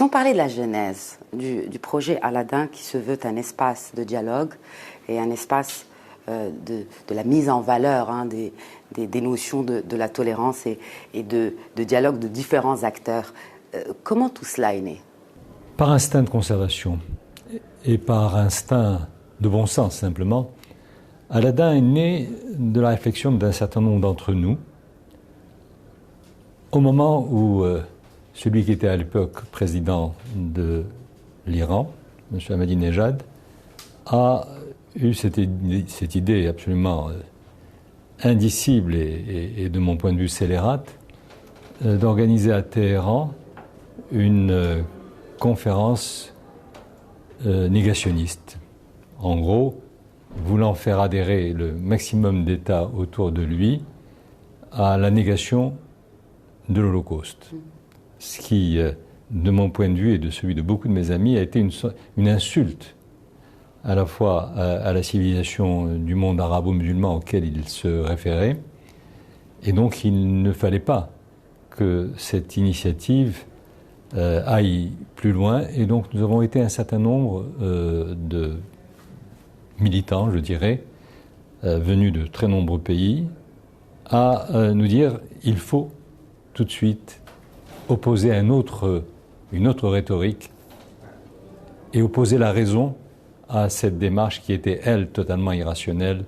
Si on parlait de la genèse du projet Aladdin, qui se veut un espace de dialogue et un espace de la mise en valeur des notions de la tolérance et de dialogue de différents acteurs, comment tout cela est né? Par instinct de conservation et par instinct de bon sens simplement, Aladdin est né de la réflexion d'un certain nombre d'entre nous au moment où celui qui était à l'époque président de l'Iran, M. Ahmadinejad, a eu cette idée absolument indicible et de mon point de vue scélérate d'organiser à Téhéran une conférence négationniste. En gros, voulant faire adhérer le maximum d'États autour de lui à la négation de l'Holocauste. Ce qui, de mon point de vue et de celui de beaucoup de mes amis, a été une insulte à la fois à la civilisation du monde arabo-musulman auquel il se référait. Et donc il ne fallait pas que cette initiative aille plus loin. Et donc nous avons été un certain nombre de militants, je dirais, venus de très nombreux pays, à nous dire il faut tout de suite opposer une autre rhétorique et opposer la raison à cette démarche qui était, elle, totalement irrationnelle